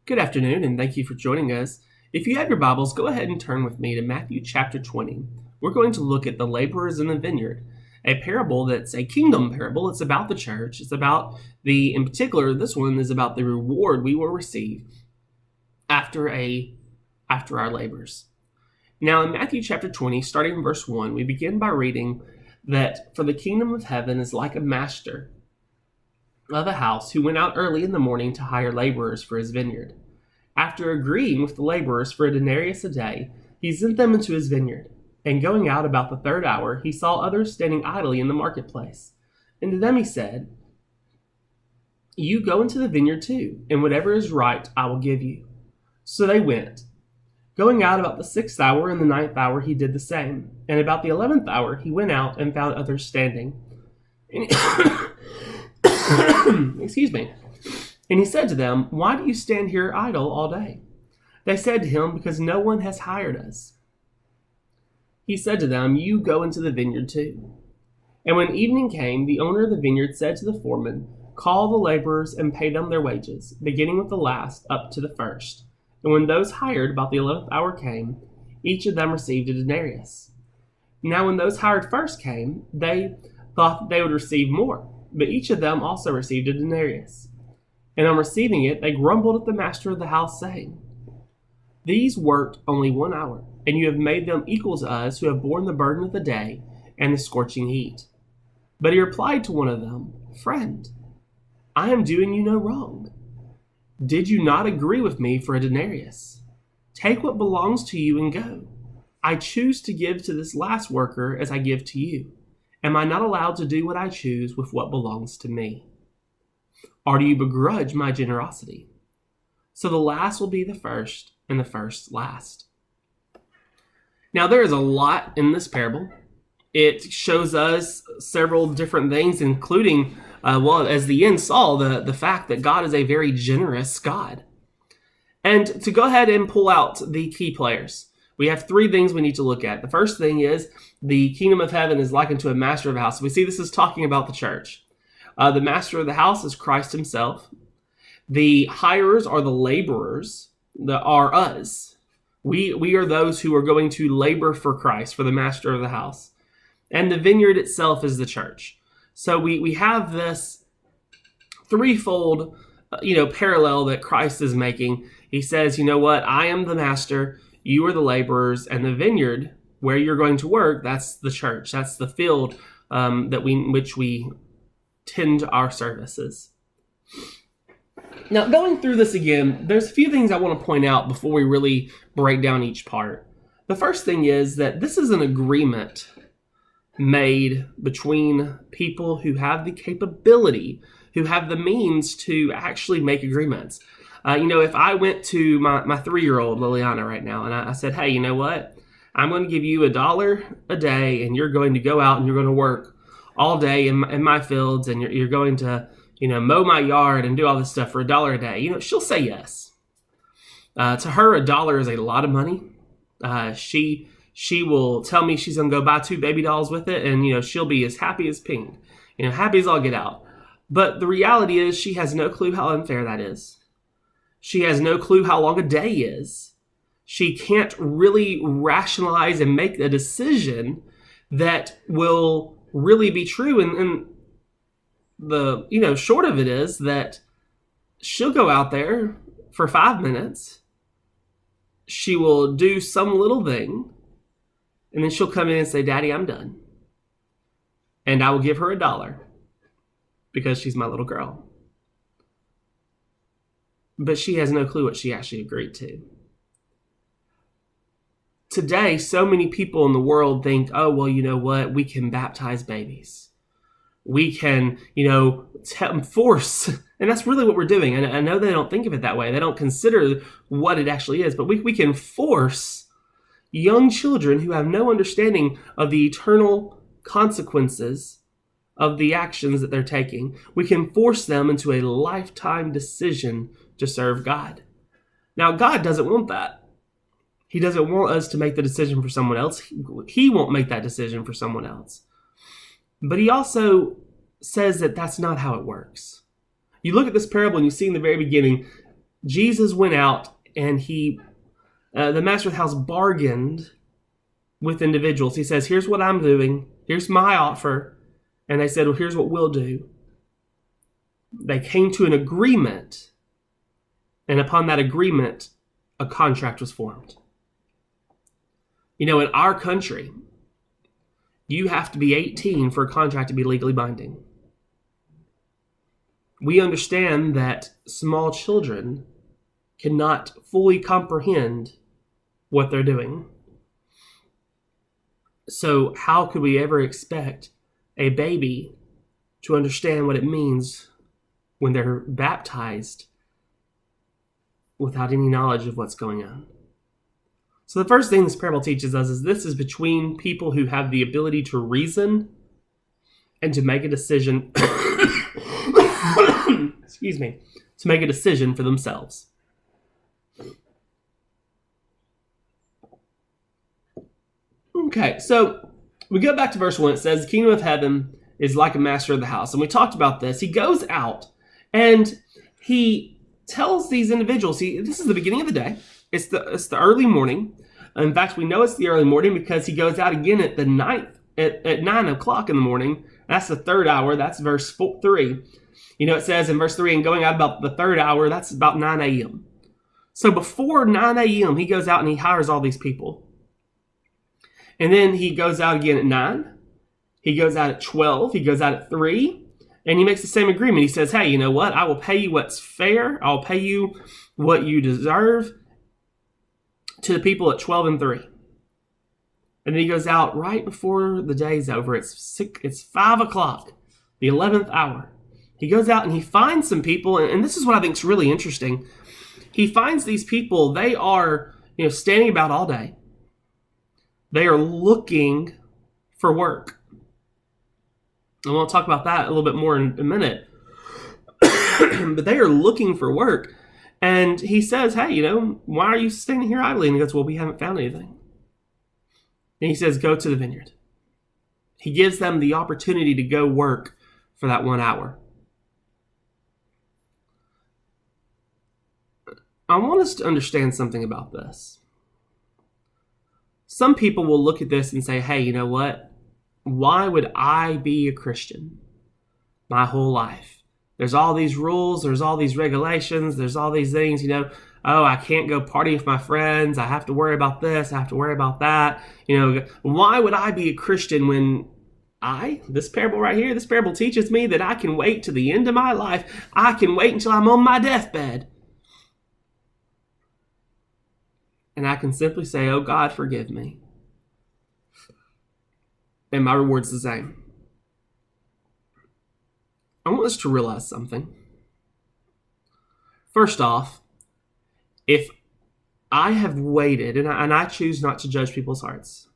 Good afternoon, and thank you for joining us. If you have your Bibles, go ahead and turn with me to Matthew chapter 20. We're going to look at the laborers in the vineyard, a parable that's a kingdom parable. It's about the church. It's about in particular, this one is about the reward we will receive after our labors. Now, in Matthew chapter 20, starting in verse 1, we begin by reading that for the kingdom of heaven is like a master of a house who went out early in the morning to hire laborers for his vineyard. After agreeing with the laborers for a denarius a day, he sent them into his vineyard. And going out about the third hour, he saw others standing idly in the marketplace. And to them he said, "You go into the vineyard too, and whatever is right I will give you." So they went. Going out about the 6th hour and the 9th hour, he did the same. And about the 11th hour, he went out and found others standing. And Excuse me. And he said to them, "Why do you stand here idle all day?" They said to him, "Because no one has hired us." He said to them, "You go into the vineyard too." And when evening came, the owner of the vineyard said to the foreman, "Call the laborers and pay them their wages, beginning with the last up to the first." And when those hired about the 11th hour came, each of them received a denarius. Now when those hired first came, they thought that they would receive more, but each of them also received a denarius. And on receiving it, they grumbled at the master of the house, saying, "These worked only 1 hour, and you have made them equal to us who have borne the burden of the day and the scorching heat." But he replied to one of them, "Friend, I am doing you no wrong. Did you not agree with me for a denarius? Take what belongs to you and go. I choose to give to this last worker as I give to you. Am I not allowed to do what I choose with what belongs to me? Or do you begrudge my generosity?" So the last will be the first, and the first last. Now there is a lot in this parable. It shows us several different things, including, as the end saw, the fact that God is a very generous God. And to go ahead and pull out the key players, we have 3 things we need to look at. The first thing is the kingdom of heaven is likened to a master of a house. We see this is talking about the church. The master of the house is Christ himself. The hirers are the laborers, are us. We are those who are going to labor for Christ, for the master of the house. And the vineyard itself is the church. So we have this threefold parallel that Christ is making. He says, you know what? I am the master, you are the laborers, and the vineyard where you're going to work, that's the church. That's the field which we tend our services. Now, going through this again, there's a few things I want to point out before we really break down each part. The first thing is that this is an agreement made between people who have the capability, who have the means to actually make agreements. If I went to my 3-year-old Liliana right now and I said, "Hey, you know what? I'm going to give you $1 a day, and you're going to go out and you're going to work all day in my fields, and you're going to mow my yard and do all this stuff for $1 a day." She'll say yes. To her, $1 is a lot of money. She will tell me she's going to go buy 2 baby dolls with it, and she'll be as happy as pink, happy as all get out. But the reality is she has no clue how unfair that is. She has no clue how long a day is. She can't really rationalize and make a decision that will really be true. And the short of it is that she'll go out there for 5 minutes. She will do some little thing, and then she'll come in and say, "Daddy, I'm done." And I will give her $1 because she's my little girl. But she has no clue what she actually agreed to. Today, so many people in the world think, "Oh, well, you know what? We can baptize babies. We can, force." And that's really what we're doing. And I know they don't think of it that way. They don't consider what it actually is. But we can force young children who have no understanding of the eternal consequences of the actions that they're taking. We can force them into a lifetime decision to serve God. Now, God doesn't want that. He doesn't want us to make the decision for someone else. He won't make that decision for someone else. But he also says that that's not how it works. You look at this parable and you see in the very beginning, Jesus went out and the master of the house bargained with individuals. He says, here's what I'm doing. Here's my offer. And they said, well, here's what we'll do. They came to an agreement. And upon that agreement, a contract was formed. In our country, you have to be 18 for a contract to be legally binding. We understand that small children cannot fully comprehend what they're doing. So how could we ever expect a baby to understand what it means when they're baptized without any knowledge of what's going on? So the first thing this parable teaches us is this is between people who have the ability to reason and to make a decision, excuse me, to make a decision for themselves. Okay, so we go back to verse 1. It says, the kingdom of heaven is like a master of the house. And we talked about this. He goes out and he tells these individuals, this is the beginning of the day. It's the early morning. In fact, we know it's the early morning because he goes out again at 9 o'clock in the morning. That's the third hour. That's verse 3. It says in verse 3, and going out about the third hour, that's about 9 a.m. So before 9 a.m., he goes out and he hires all these people. And then he goes out again at 9. He goes out at 12. He goes out at 3. And he makes the same agreement. He says, hey, you know what? I will pay you what's fair. I'll pay you what you deserve to the people at 12 and 3. And then he goes out right before the day's over. It's 5 o'clock, the 11th hour. He goes out and he finds some people. And this is what I think is really interesting. He finds these people. They are, standing about all day. They are looking for work. And we'll talk about that a little bit more in a minute. But they are looking for work. And he says, hey, why are you standing here idly? And he goes, well, we haven't found anything. And he says, go to the vineyard. He gives them the opportunity to go work for that 1 hour. I want us to understand something about this. Some people will look at this and say, hey, you know what? Why would I be a Christian my whole life? There's all these rules. There's all these regulations. There's all these things, Oh, I can't go party with my friends. I have to worry about this. I have to worry about that. Why would I be a Christian when this parable right here, this parable teaches me that I can wait to the end of my life. I can wait until I'm on my deathbed. And I can simply say, oh, God, forgive me. And my reward's the same. I want us to realize something. First off, if I have waited, and I choose not to judge people's hearts.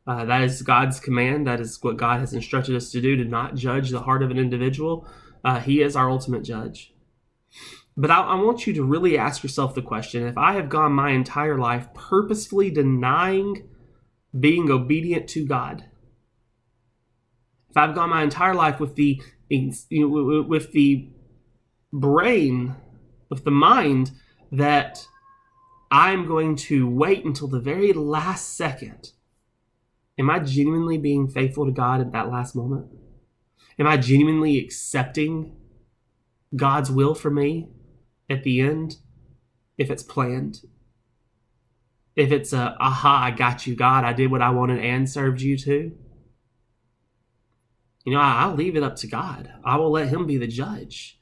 That is God's command. That is what God has instructed us to do, to not judge the heart of an individual. He is our ultimate judge. But I want you to really ask yourself the question, if I have gone my entire life purposefully denying being obedient to God, if I've gone my entire life with the brain, with the mind that I'm going to wait until the very last second, am I genuinely being faithful to God at that last moment? Am I genuinely accepting God's will for me at the end, if it's planned? If it's I got you, God, I did what I wanted and served you too. I'll leave it up to God. I will let him be the judge.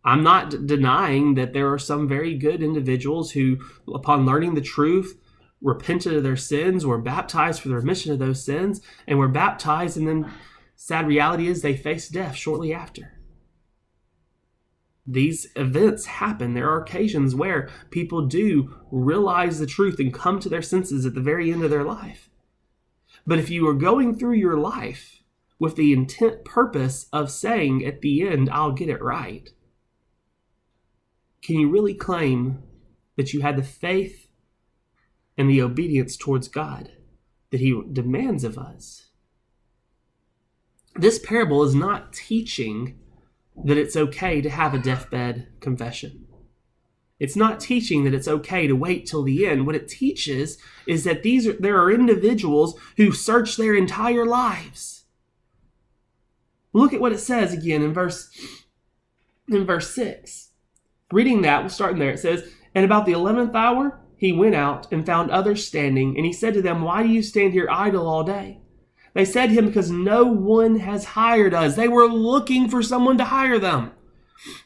I'm not denying that there are some very good individuals who, upon learning the truth, repented of their sins, were baptized for the remission of those sins, and were baptized, and then sad reality is they face death shortly after. These events happen. There are occasions where people do realize the truth and come to their senses at the very end of their life. But if you are going through your life with the intent purpose of saying at the end, I'll get it right, can you really claim that you had the faith and the obedience towards God that he demands of us? This parable is not teaching that it's okay to have a deathbed confession. It's not teaching that it's okay to wait till the end. What it teaches is that there are individuals who search their entire lives. Look at what it says again in verse 6. Reading that, we'll start in there. It says, "And about the 11th hour, he went out and found others standing, and he said to them, 'Why do you stand here idle all day?' They said to him, 'Because no one has hired us.'" They were looking for someone to hire them.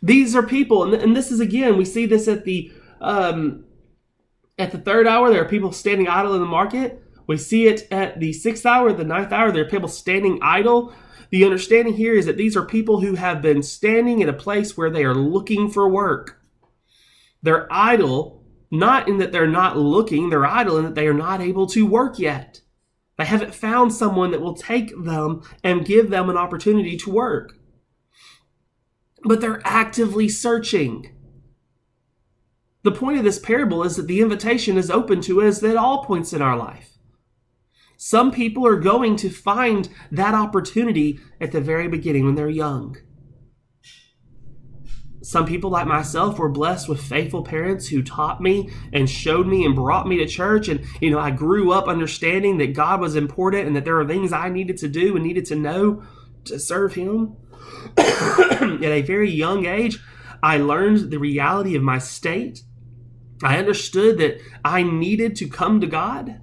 These are people, and this is, again, we see this at the 3rd hour. There are people standing idle in the market. We see it at the 6th hour, the 9th hour. There are people standing idle. The understanding here is that these are people who have been standing in a place where they are looking for work. They're idle, not in that they're not looking. They're idle in that they are not able to work yet. They haven't found someone that will take them and give them an opportunity to work. But they're actively searching. The point of this parable is that the invitation is open to us at all points in our life. Some people are going to find that opportunity at the very beginning when they're young. Some people, like myself, were blessed with faithful parents who taught me and showed me and brought me to church. And, I grew up understanding that God was important and that there are things I needed to do and needed to know to serve Him. At a very young age, I learned the reality of my state. I understood that I needed to come to God.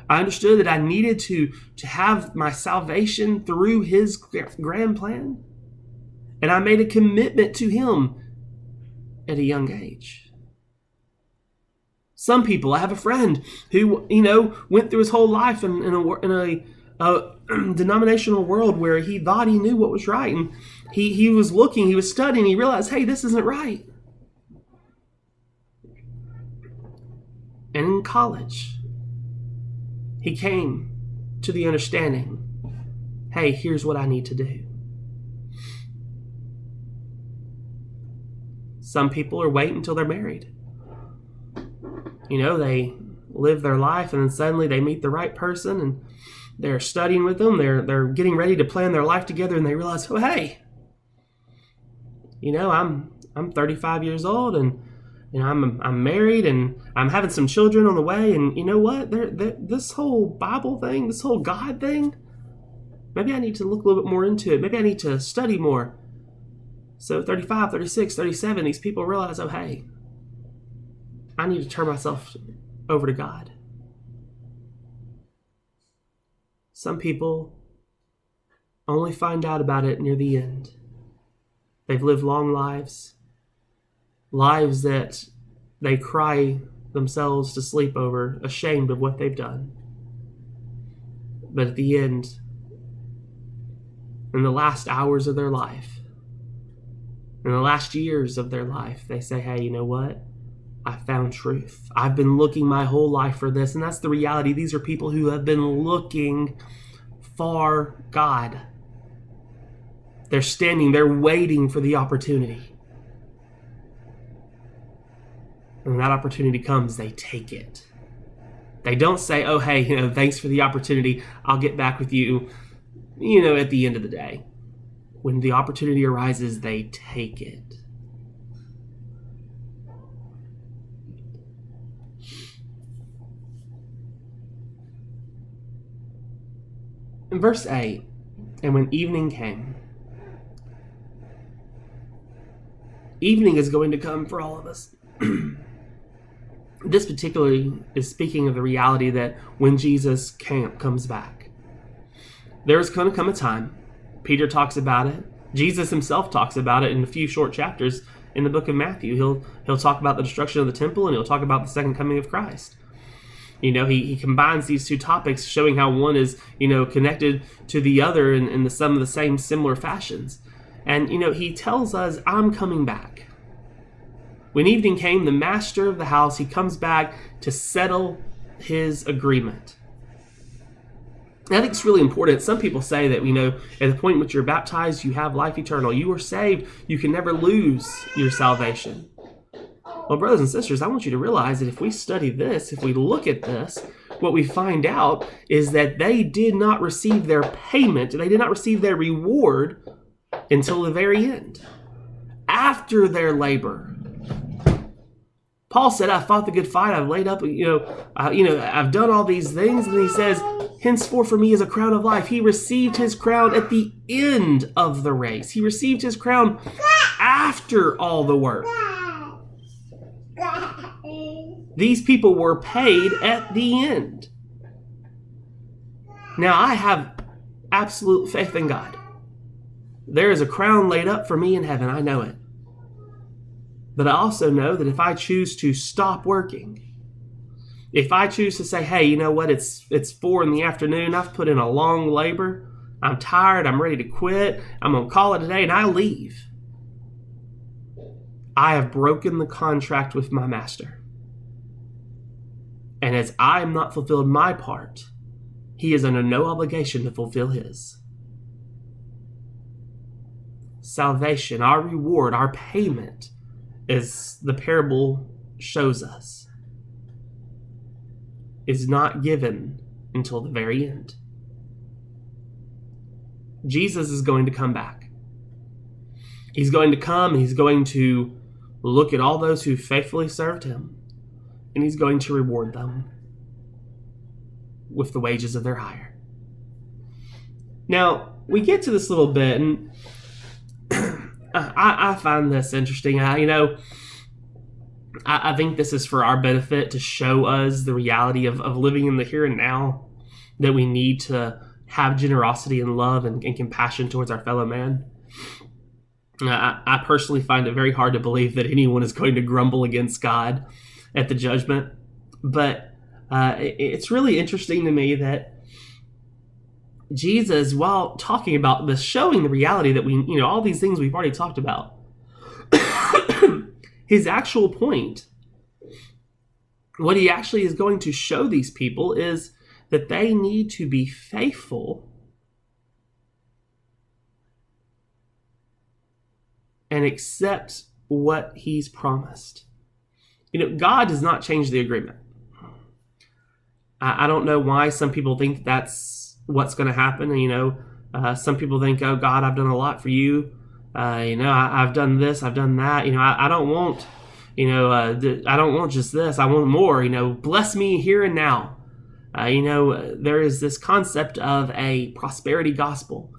I understood that I needed to have my salvation through His grand plan. And I made a commitment to Him at a young age. Some people, I have a friend who, went through his whole life in a denominational world where he thought he knew what was right. And he was looking, he was studying, he realized, hey, this isn't right. And in college, he came to the understanding, hey, here's what I need to do. Some people are waiting until they're married. They live their life and then suddenly they meet the right person and they're studying with them. They're getting ready to plan their life together and they realize, oh, hey, I'm 35 years old and I'm married and I'm having some children on the way. And you know what? This whole Bible thing, this whole God thing, maybe I need to look a little bit more into it. Maybe I need to study more. So 35, 36, 37, these people realize, oh, hey, I need to turn myself over to God. Some people only find out about it near the end. They've lived long lives that they cry themselves to sleep over, ashamed of what they've done. But at the end, in the last hours of their life, in the last years of their life, they say, hey, you know what? I found truth. I've been looking my whole life for this. And that's the reality. These are people who have been looking for God. They're standing, they're waiting for the opportunity. And when that opportunity comes, they take it. They don't say, oh, hey, thanks for the opportunity. I'll get back with you, at the end of the day. When the opportunity arises, they take it. In verse 8, and when evening came, evening is going to come for all of us. This particularly is speaking of the reality that when Jesus comes back, there's going to come a time. Peter talks about it. Jesus himself talks about it in a few short chapters in the book of Matthew. He'll talk about the destruction of the temple and he'll talk about the second coming of Christ. He combines these two topics, showing how one is, connected to the other in some of the same similar fashions. And, he tells us, I'm coming back. When evening came, the master of the house, he comes back to settle his agreement. And I think it's really important. Some people say that, at the point in which you're baptized, you have life eternal. You are saved. You can never lose your salvation. Well, brothers and sisters, I want you to realize that if we study this, if we look at this, what we find out is that they did not receive their payment, they did not receive their reward until the very end. After their labor, Paul said, I fought the good fight. I've laid up, I've done all these things. And he says, henceforth for me is a crown of life. He received his crown at the end of the race. He received his crown after all the work. These people were paid at the end. Now, I have absolute faith in God. There is a crown laid up for me in heaven. I know it. But I also know that if I choose to stop working, if I choose to say, hey, you know what, it's 4 p.m, I've put in a long labor, I'm tired, I'm ready to quit, I'm going to call it a day, and I leave, I have broken the contract with my master. And as I am not fulfilled my part, he is under no obligation to fulfill his. Salvation, our reward, our payment, as the parable shows us, is not given until the very end. Jesus is going to come back. He's going to come and he's going to look at all those who faithfully served him, and he's going to reward them with the wages of their hire. Now, we get to this little bit, and I find this interesting. I think this is for our benefit to show us the reality of living in the here and now, that we need to have generosity and love and compassion towards our fellow man. I personally find it very hard to believe that anyone is going to grumble against God at the judgment. But it's really interesting to me that Jesus, while talking about this, showing the reality that we, all these things we've already talked about, his actual point, what he actually is going to show these people is that they need to be faithful and accept what he's promised. God does not change the agreement. I don't know why some people think that's what's going to happen. Some people think, oh, God, I've done a lot for you. I've done this, I've done that. I don't want, I don't want just this. I want more. Bless me here and now. There is this concept of a prosperity gospel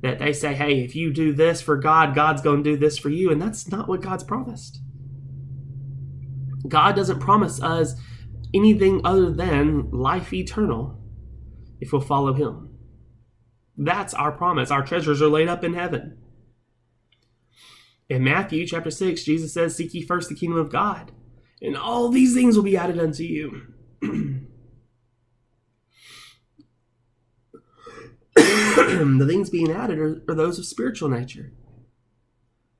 that they say, hey, if you do this for God, God's going to do this for you. And that's not what God's promised. God doesn't promise us anything other than life eternal if we'll follow him. That's our promise. Our treasures are laid up in heaven. In Matthew chapter 6, Jesus says, seek ye first the kingdom of God, and all these things will be added unto you. The things being added are those of spiritual nature.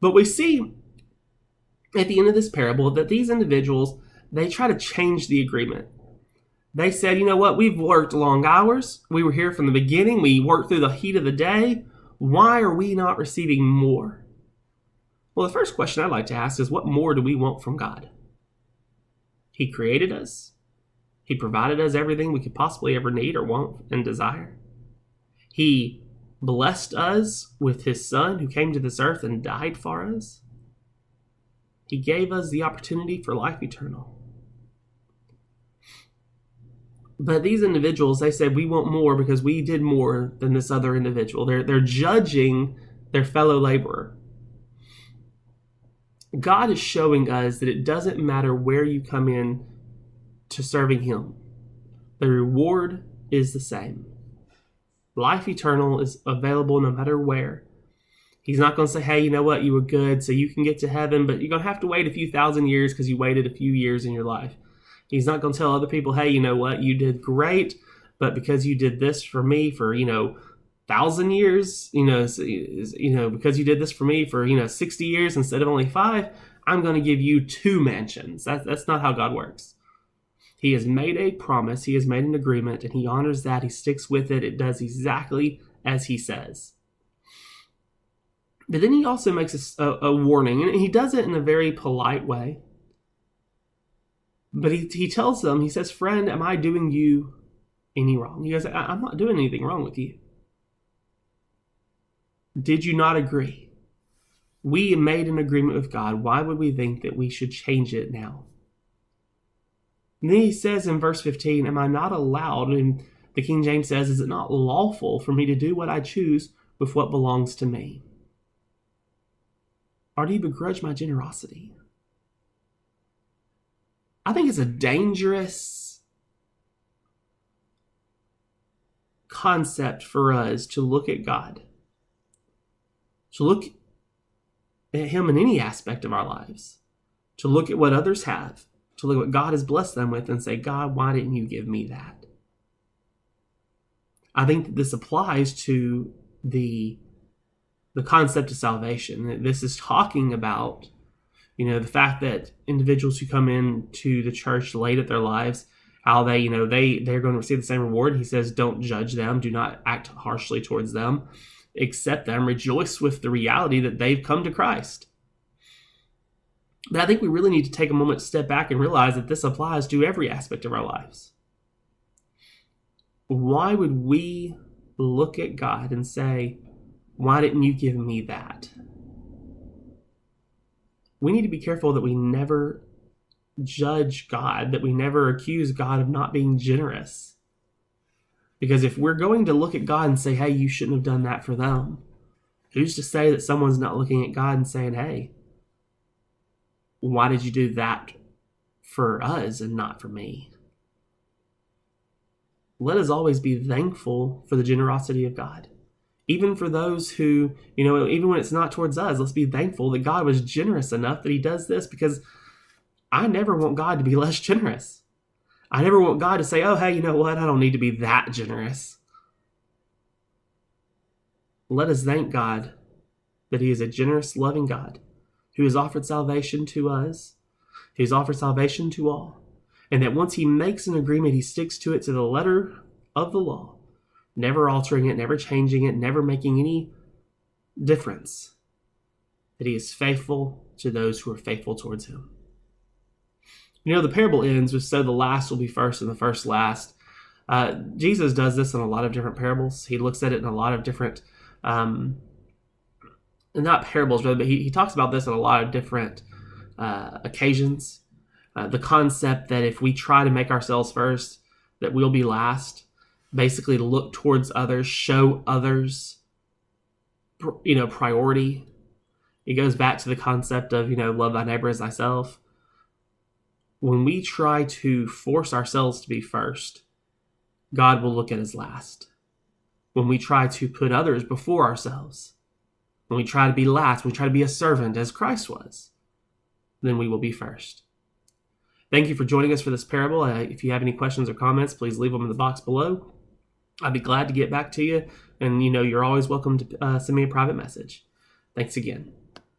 But we see at the end of this parable that these individuals, they try to change the agreement. They said, you know what, we've worked long hours. We were here from the beginning. We worked through the heat of the day. Why are we not receiving more? Well, the first question I'd like to ask is, what more do we want from God? He created us. He provided us everything we could possibly ever need or want and desire. He blessed us with his son who came to this earth and died for us. He gave us the opportunity for life eternal. But these individuals, they said, we want more because we did more than this other individual. They're judging their fellow laborer. God is showing us that it doesn't matter where you come in to serving him. The reward is the same. Life eternal is available no matter where. He's not going to say, hey, you know what, you were good, so you can get to heaven, but you're going to have to wait a few thousand years because you waited a few years in your life. He's not going to tell other people, hey, you know what, you did great, but because you did this for me for, 1,000 years, because you did this for me for, 60 years instead of only 5, I'm going to give you 2 mansions. That's not how God works. He has made a promise. He has made an agreement, and he honors that. He sticks with it. It does exactly as he says. But then he also makes a warning, and he does it in a very polite way. But he tells them, he says, friend, am I doing you any wrong? He goes, I'm not doing anything wrong with you. Did you not agree? We made an agreement with God. Why would we think that we should change it now? And then he says in verse 15, am I not allowed, and the King James says, is it not lawful for me to do what I choose with what belongs to me? Or do you begrudge my generosity? I think it's a dangerous concept for us to look at God, to look at him in any aspect of our lives, to look at what others have, to look at what God has blessed them with and say, God, why didn't you give me that? I think that this applies to the concept of salvation. This is talking about, the fact that individuals who come into the church late at their lives, how they're going to receive the same reward. He says, don't judge them. Do not act harshly towards them. Accept them. Rejoice with the reality that they've come to Christ. But I think we really need to take a moment to step back and realize that this applies to every aspect of our lives. Why would we look at God and say, why didn't you give me that? We need to be careful that we never judge God, that we never accuse God of not being generous. Because if we're going to look at God and say, hey, you shouldn't have done that for them, who's to say that someone's not looking at God and saying, hey, why did you do that for us and not for me? Let us always be thankful for the generosity of God. Even for those who, even when it's not towards us, let's be thankful that God was generous enough that he does this, because I never want God to be less generous. I never want God to say, oh, hey, you know what? I don't need to be that generous. Let us thank God that he is a generous, loving God who has offered salvation to us, who's offered salvation to all, and that once he makes an agreement, he sticks to it to the letter of the law, never altering it, never changing it, never making any difference, that he is faithful to those who are faithful towards him. The parable ends with, so the last will be first and the first last. Jesus does this in a lot of different parables. He looks at it in a lot of different, not parables, really, but he talks about this in a lot of different occasions. The concept that if we try to make ourselves first, that we'll be last. Basically, look towards others, show others, priority. It goes back to the concept of, love thy neighbor as thyself. When we try to force ourselves to be first, God will look at us last. When we try to put others before ourselves, when we try to be last, when we try to be a servant as Christ was, then we will be first. Thank you for joining us for this parable. If you have any questions or comments, please leave them in the box below. I'd be glad to get back to you. And, you're always welcome to send me a private message. Thanks again.